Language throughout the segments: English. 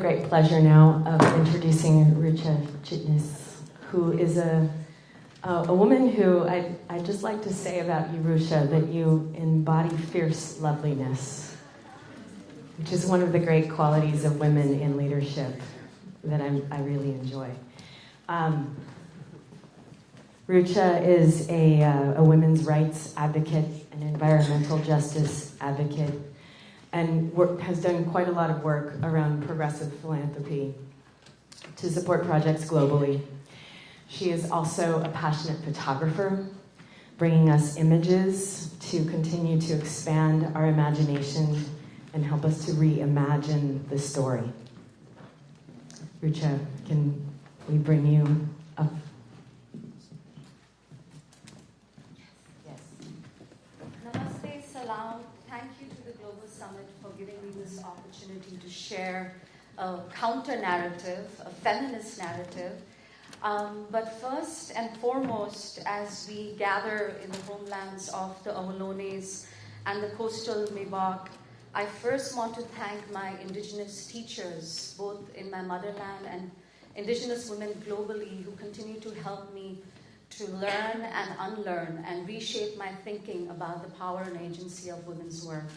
great pleasure now of introducing Rucha Chitnis, who is a woman who I'd just like to say about you, Rucha, that you embody fierce loveliness, which is one of the great qualities of women in leadership that I really enjoy. Rucha is a women's rights advocate, an environmental justice advocate, and has done quite a lot of work around progressive philanthropy to support projects globally. She is also a passionate photographer, bringing us images to continue to expand our imagination and help us to reimagine the story. Rucha, can we bring you up? Yes. Namaste, salam. Thank you to the Global Summit for giving me this opportunity to share a counter-narrative, a feminist narrative. But first and foremost, as we gather in the homelands of the Avalones and the coastal Miwok, I first want to thank my Indigenous teachers, both in my motherland and Indigenous women globally, who continue to help me to learn and unlearn and reshape my thinking about the power and agency of women's work.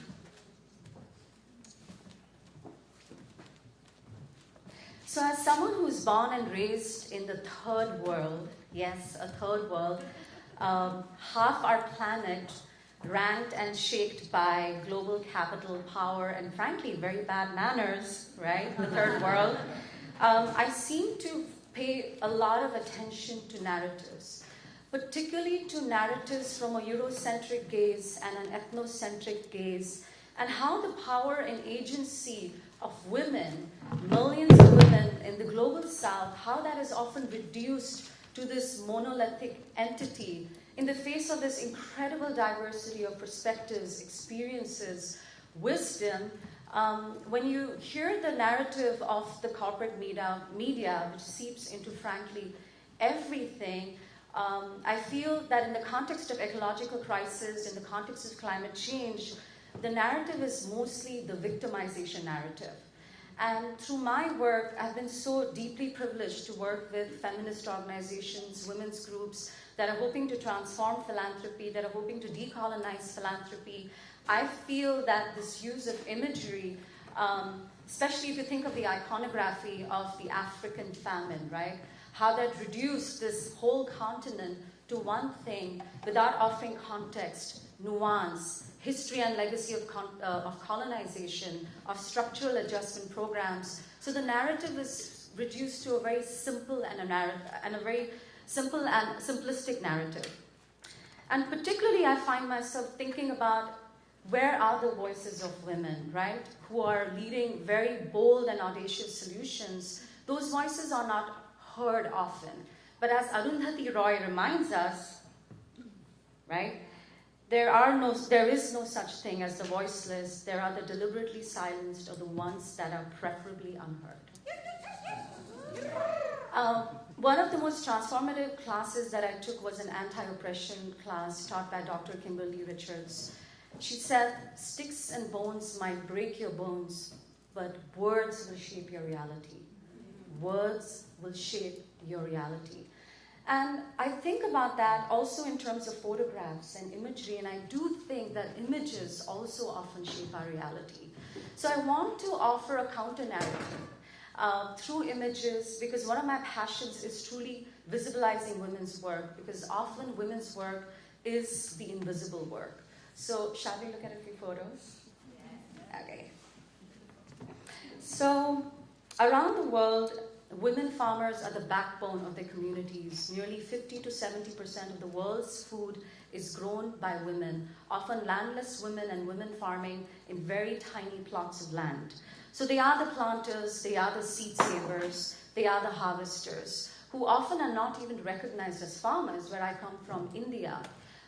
So as someone who's born and raised in the third world, yes, a third world, half our planet ranked and shaped by global capital, power, and frankly, very bad manners, right? The third world. I seem to pay a lot of attention to narratives, particularly to narratives from a Eurocentric gaze and an ethnocentric gaze, and how the power and agency of women, millions of women in the global south, how that is often reduced to this monolithic entity in the face of this incredible diversity of perspectives, experiences, wisdom. When you hear the narrative of the corporate media, which seeps into, frankly, everything, I feel that in the context of ecological crisis, in the context of climate change, the narrative is mostly the victimization narrative. And through my work, I've been so deeply privileged to work with feminist organizations, women's groups that are hoping to transform philanthropy, that are hoping to decolonize philanthropy. I feel that this use of imagery, especially if you think of the iconography of the African famine, right? How that reduced this whole continent to one thing without offering context, nuance, history and legacy of colonization, of structural adjustment programs. So the narrative is reduced to a very simple and a very simple and simplistic narrative. And particularly, I find myself thinking about where are the voices of women, right, who are leading very bold and audacious solutions. Those voices are not heard often. But as Arundhati Roy reminds us, right, there is no such thing as the voiceless. There are the deliberately silenced or the ones that are preferably unheard. One of the most transformative classes that I took was an anti-oppression class taught by Dr. Kimberly Richards. She said, sticks and bones might break your bones, but words will shape your reality. Words will shape your reality. And I think about that also in terms of photographs and imagery, and I do think that images also often shape our reality. So I want to offer a counter-narrative through images, because one of my passions is truly visibilizing women's work, because often women's work is the invisible work. So shall we look at a few photos? Yes. Okay. So around the world, women farmers are the backbone of their communities. Nearly 50 to 70% of the world's food is grown by women, often landless women and women farming in very tiny plots of land. So they are the planters, they are the seed savers, they are the harvesters, who often are not even recognized as farmers. Where I come from, India,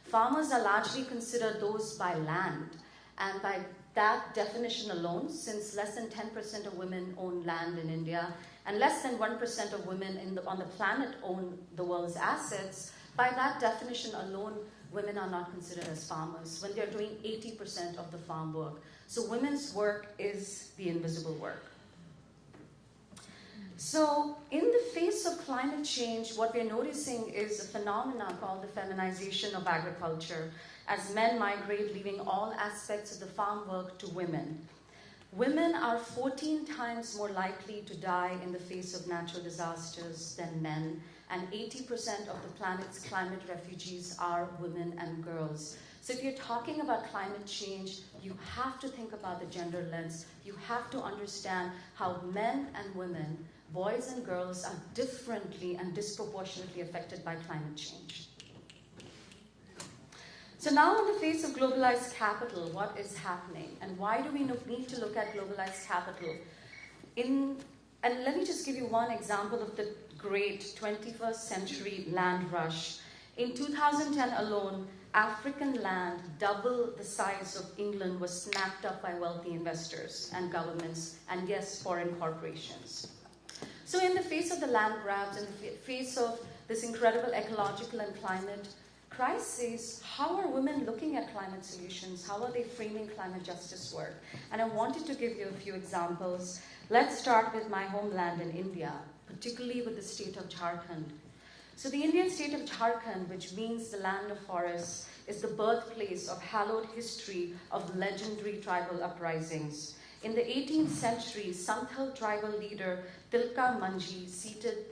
farmers are largely considered those by land. And by that definition alone, since less than 10% of women own land in India, and less than 1% of women on the planet own the world's assets, by that definition alone, women are not considered as farmers when they're doing 80% of the farm work. So women's work is the invisible work. So in the face of climate change, what we're noticing is a phenomenon called the feminization of agriculture, as men migrate, leaving all aspects of the farm work to women. Women are 14 times more likely to die in the face of natural disasters than men, and 80% of the planet's climate refugees are women and girls. So if you're talking about climate change, you have to think about the gender lens. You have to understand how men and women, boys and girls, are differently and disproportionately affected by climate change. So now in the face of globalized capital, what is happening? And why do we need to look at globalized capital? And let me just give you one example of the great 21st century land rush. In 2010 alone, African land, double the size of England, was snapped up by wealthy investors and governments, and yes, foreign corporations. So in the face of the land grabs, in the face of this incredible ecological and climate crisis, how are women looking at climate solutions? How are they framing climate justice work? And I wanted to give you a few examples. Let's start with my homeland in India, particularly with the state of Jharkhand. So the Indian state of Jharkhand, which means the land of forests, is the birthplace of hallowed history of legendary tribal uprisings. In the 18th century, Santhal tribal leader Tilka Manji seated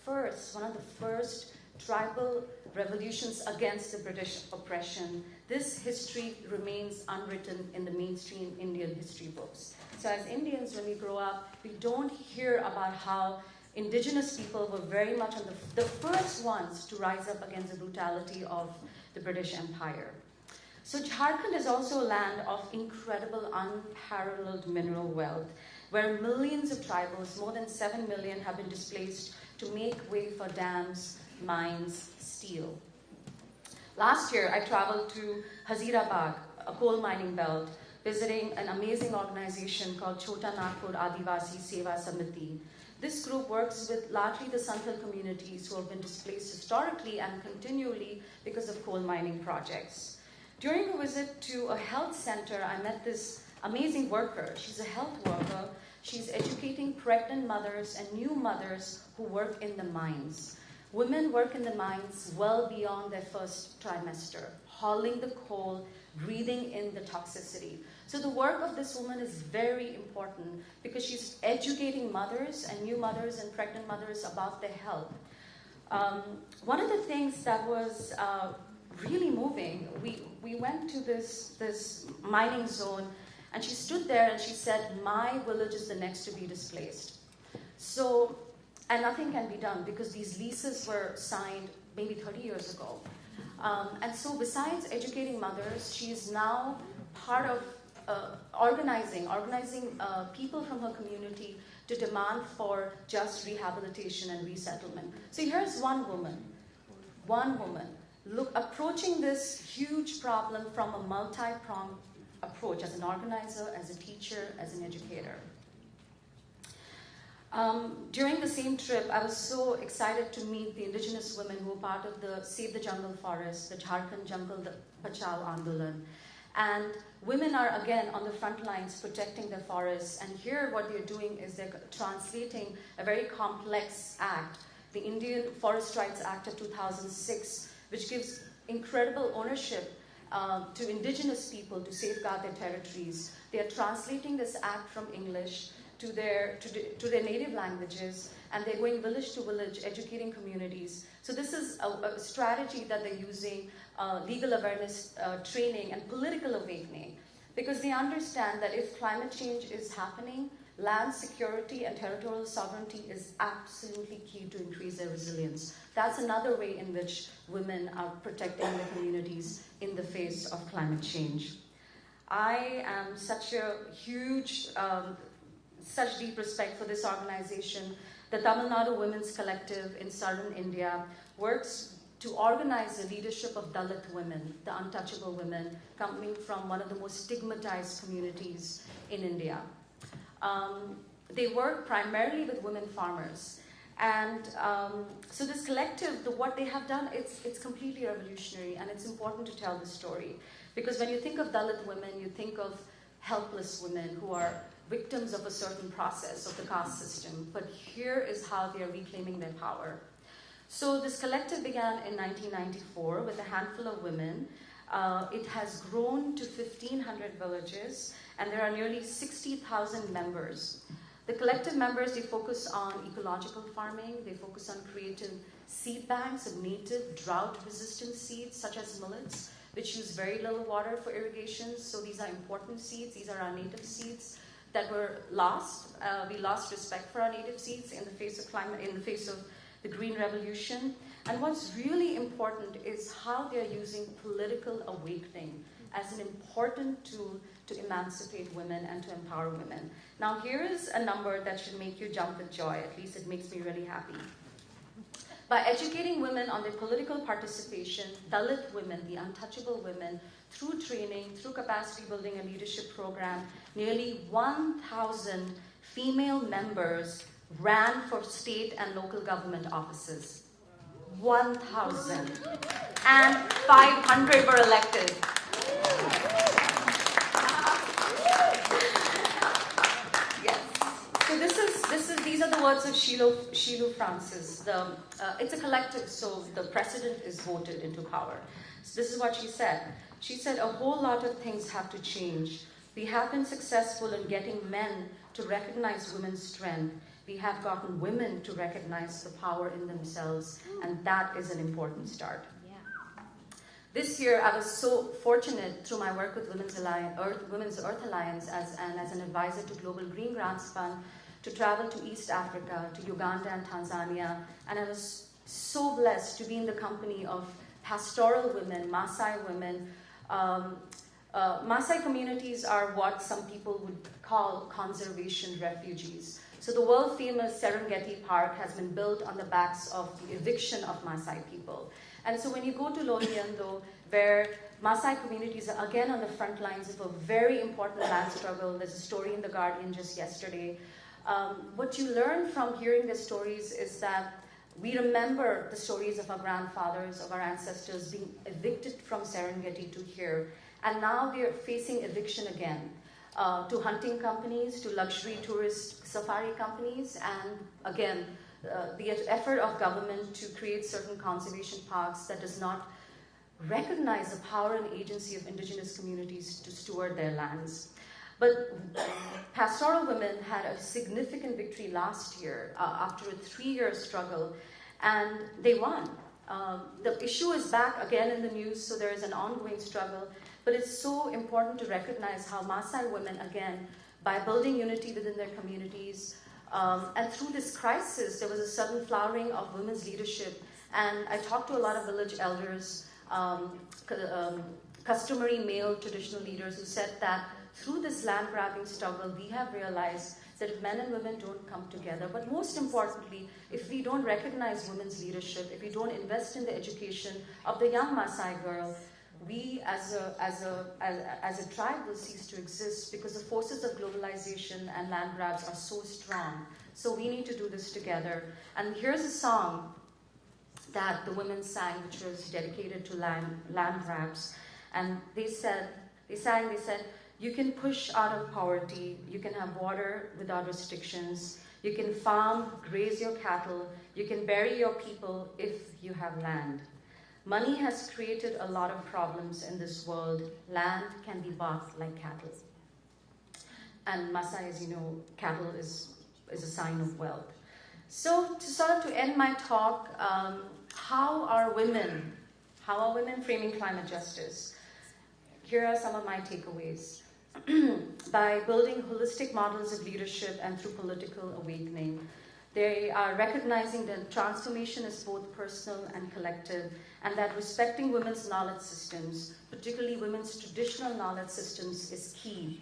one of the first tribal revolutions against the British oppression. This history remains unwritten in the mainstream Indian history books. So as Indians, when we grow up, we don't hear about how Indigenous people were very much on the first ones to rise up against the brutality of the British Empire. So Jharkhand is also a land of incredible, unparalleled mineral wealth, where millions of tribals, more than 7 million, have been displaced to make way for dams, mines, steel. Last year, I traveled to Hazirabad, a coal mining belt, visiting an amazing organization called Chota Nagpur Adivasi Seva Samiti. This group works with largely the Santhal communities who have been displaced historically and continually because of coal mining projects. During a visit to a health center, I met this amazing worker. She's a health worker. She's educating pregnant mothers and new mothers who work in the mines. Women work in the mines well beyond their first trimester, hauling the coal, breathing in the toxicity. So the work of this woman is very important because she's educating mothers and new mothers and pregnant mothers about their health. One of the things that was really moving, we went to this mining zone, and she stood there and she said, "My village is the next to be displaced." So, and nothing can be done because these leases were signed maybe 30 years ago. And so besides educating mothers, she is now part of organizing people from her community to demand for just rehabilitation and resettlement. So here's one woman, approaching this huge problem from a multi-pronged approach, as an organizer, as a teacher, as an educator. During the same trip, I was so excited to meet the Indigenous women who were part of the Save the Jungle Forest, the Jharkhand Jungle Bachao Andolan. And women are, again, on the front lines protecting their forests. And here what they're doing is they're translating a very complex act, the Indian Forest Rights Act of 2006, which gives incredible ownership to Indigenous people to safeguard their territories. They are translating this act from English to their native languages, and they're going village to village, educating communities. So this is a strategy that they're using, legal awareness training and political awakening, because they understand that if climate change is happening, land security and territorial sovereignty is absolutely key to increase their resilience. That's another way in which women are protecting their communities in the face of climate change. I am such a huge, such deep respect for this organization. The Tamil Nadu Women's Collective in southern India works to organize the leadership of Dalit women, the untouchable women, coming from one of the most stigmatized communities in India. They work primarily with women farmers. And so this collective, what they have done, it's completely revolutionary, and it's important to tell the story. Because when you think of Dalit women, you think of helpless women who are victims of a certain process of the caste system. But here is how they are reclaiming their power. So this collective began in 1994 with a handful of women. It has grown to 1,500 villages, and there are nearly 60,000 members. The collective members, they focus on ecological farming. They focus on creating seed banks of native drought-resistant seeds, such as millets, which use very little water for irrigation. So these are important seeds. These are our native seeds that were lost. We lost respect for our native seeds in the face of climate, in the face of the Green Revolution. And what's really important is how they're using political awakening as an important tool to emancipate women and to empower women. Now here is a number that should make you jump with joy. At least it makes me really happy. By educating women on their political participation, Dalit women, the untouchable women, through training, through capacity building and leadership program, nearly 1,000 female members ran for state and local government offices. 1,000. And 500 were elected. Yes. So these are the words of Shilu Francis. It's a collective, so the president is voted into power. So this is what she said. She said, a whole lot of things have to change. We have been successful in getting men to recognize women's strength. We have gotten women to recognize the power in themselves, and that is an important start. Yeah. This year, I was so fortunate through my work with Women's Earth Alliance as an advisor to Global Green Grants Fund to travel to East Africa, to Uganda and Tanzania, and I was so blessed to be in the company of pastoral women, Maasai women. Maasai communities are what some people would call conservation refugees. So the world-famous Serengeti Park has been built on the backs of the eviction of Maasai people. And so when you go to Loliendo, where Maasai communities are again on the front lines of a very important land struggle, there's a story in The Guardian just yesterday. What you learn from hearing the stories is that we remember the stories of our grandfathers, of our ancestors being evicted from Serengeti to here. And now they're facing eviction again. To hunting companies, to luxury tourist safari companies, and again, the effort of government to create certain conservation parks that does not recognize the power and agency of indigenous communities to steward their lands. But pastoral women had a significant victory last year after a 3-year struggle, and they won. The issue is back again in the news, so there is an ongoing struggle. But it's so important to recognize how Maasai women, again, by building unity within their communities, and through this crisis, there was a sudden flowering of women's leadership. And I talked to a lot of village elders, customary male traditional leaders who said that through this land grabbing struggle, we have realized that if men and women don't come together, but most importantly, if we don't recognize women's leadership, if we don't invest in the education of the young Maasai girl, we as a tribe will cease to exist because the forces of globalization and land grabs are so strong. So we need to do this together. And here's a song that the women sang, which was dedicated to land grabs. And they said, you can push out of poverty, you can have water without restrictions, you can farm, graze your cattle, you can bury your people if you have land. Money has created a lot of problems in this world. Land can be bought like cattle. And Maasai, as you know, cattle is a sign of wealth. So to end my talk, how are women framing climate justice? Here are some of my takeaways. By building holistic models of leadership and through political awakening, they are recognizing that transformation is both personal and collective, and that respecting women's knowledge systems, particularly women's traditional knowledge systems, is key.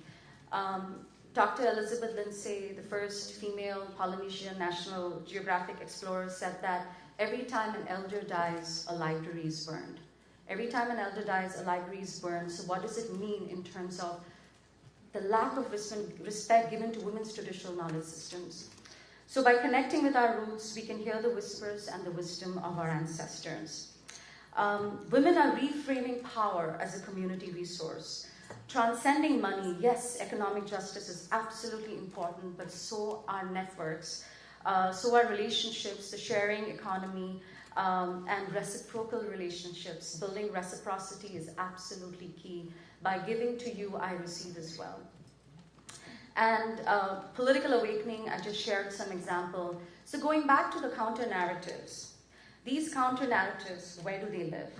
Dr. Elizabeth Lindsay, the first female Polynesian National Geographic explorer, said that every time an elder dies, a library is burned. Every time an elder dies, a library is burned. So what does it mean in terms of the lack of respect given to women's traditional knowledge systems? So by connecting with our roots, we can hear the whispers and the wisdom of our ancestors. Women are reframing power as a community resource. Transcending money, yes, economic justice is absolutely important, but so are networks, so are relationships, the sharing economy, and reciprocal relationships. Building reciprocity is absolutely key. By giving to you, I receive as well. And political awakening, I just shared some example. So going back to the counter-narratives, these counter-narratives, where do they live?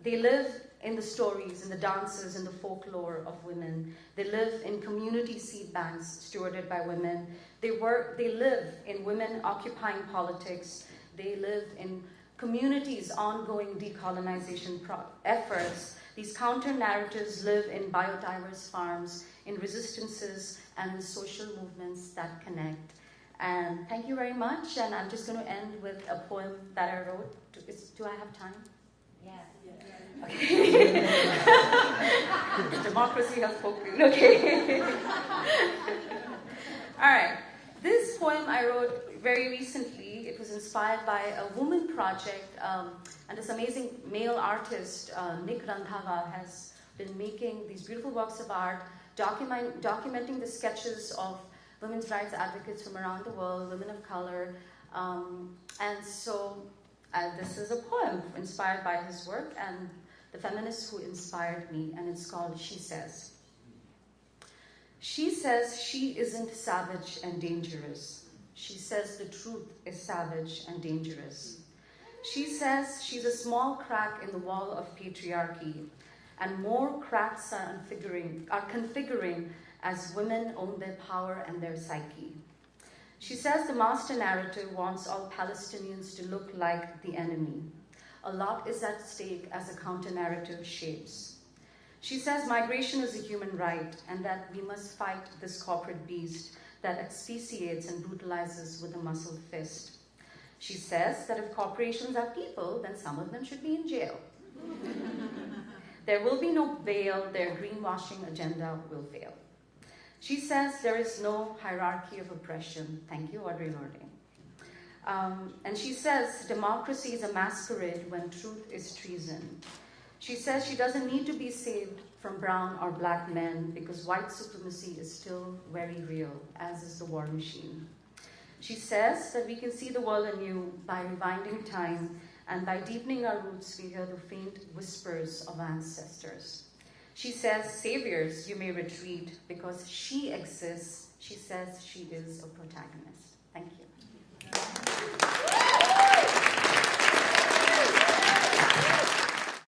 They live in the stories, in the dances, in the folklore of women. They live in community seed banks stewarded by women. They live in women occupying politics. They live in communities' ongoing decolonization efforts. These counter-narratives live in biodiverse farms, in resistances, and in social movements that connect. And thank you very much. And I'm just going to end with a poem that I wrote. Do I have time? Yeah. Okay. Democracy has spoken. Okay. All right. This poem I wrote very recently. It was inspired by a woman project, and this amazing male artist, Nick Randhava, has been making these beautiful works of art, documenting the sketches of women's rights advocates from around the world, women of color, and so this is a poem inspired by his work and the feminists who inspired me, and it's called She Says. She says she isn't savage and dangerous. She says the truth is savage and dangerous. She says she's a small crack in the wall of patriarchy, and more cracks are configuring as women own their power and their psyche. She says the master narrative wants all Palestinians to look like the enemy. A lot is at stake as a counter-narrative shapes. She says migration is a human right and that we must fight this corporate beast that expatiates and brutalizes with a muscled fist. She says that if corporations are people, then some of them should be in jail. There will be no bail, their greenwashing agenda will fail. She says there is no hierarchy of oppression. Thank you, Audre Lorde. And she says democracy is a masquerade when truth is treason. She says she doesn't need to be saved from brown or black men because white supremacy is still very real, as is the war machine. She says that we can see the world anew by rewinding time, and by deepening our roots, we hear the faint whispers of ancestors. She says, saviors, you may retreat because she exists. She says she is a protagonist. Thank you.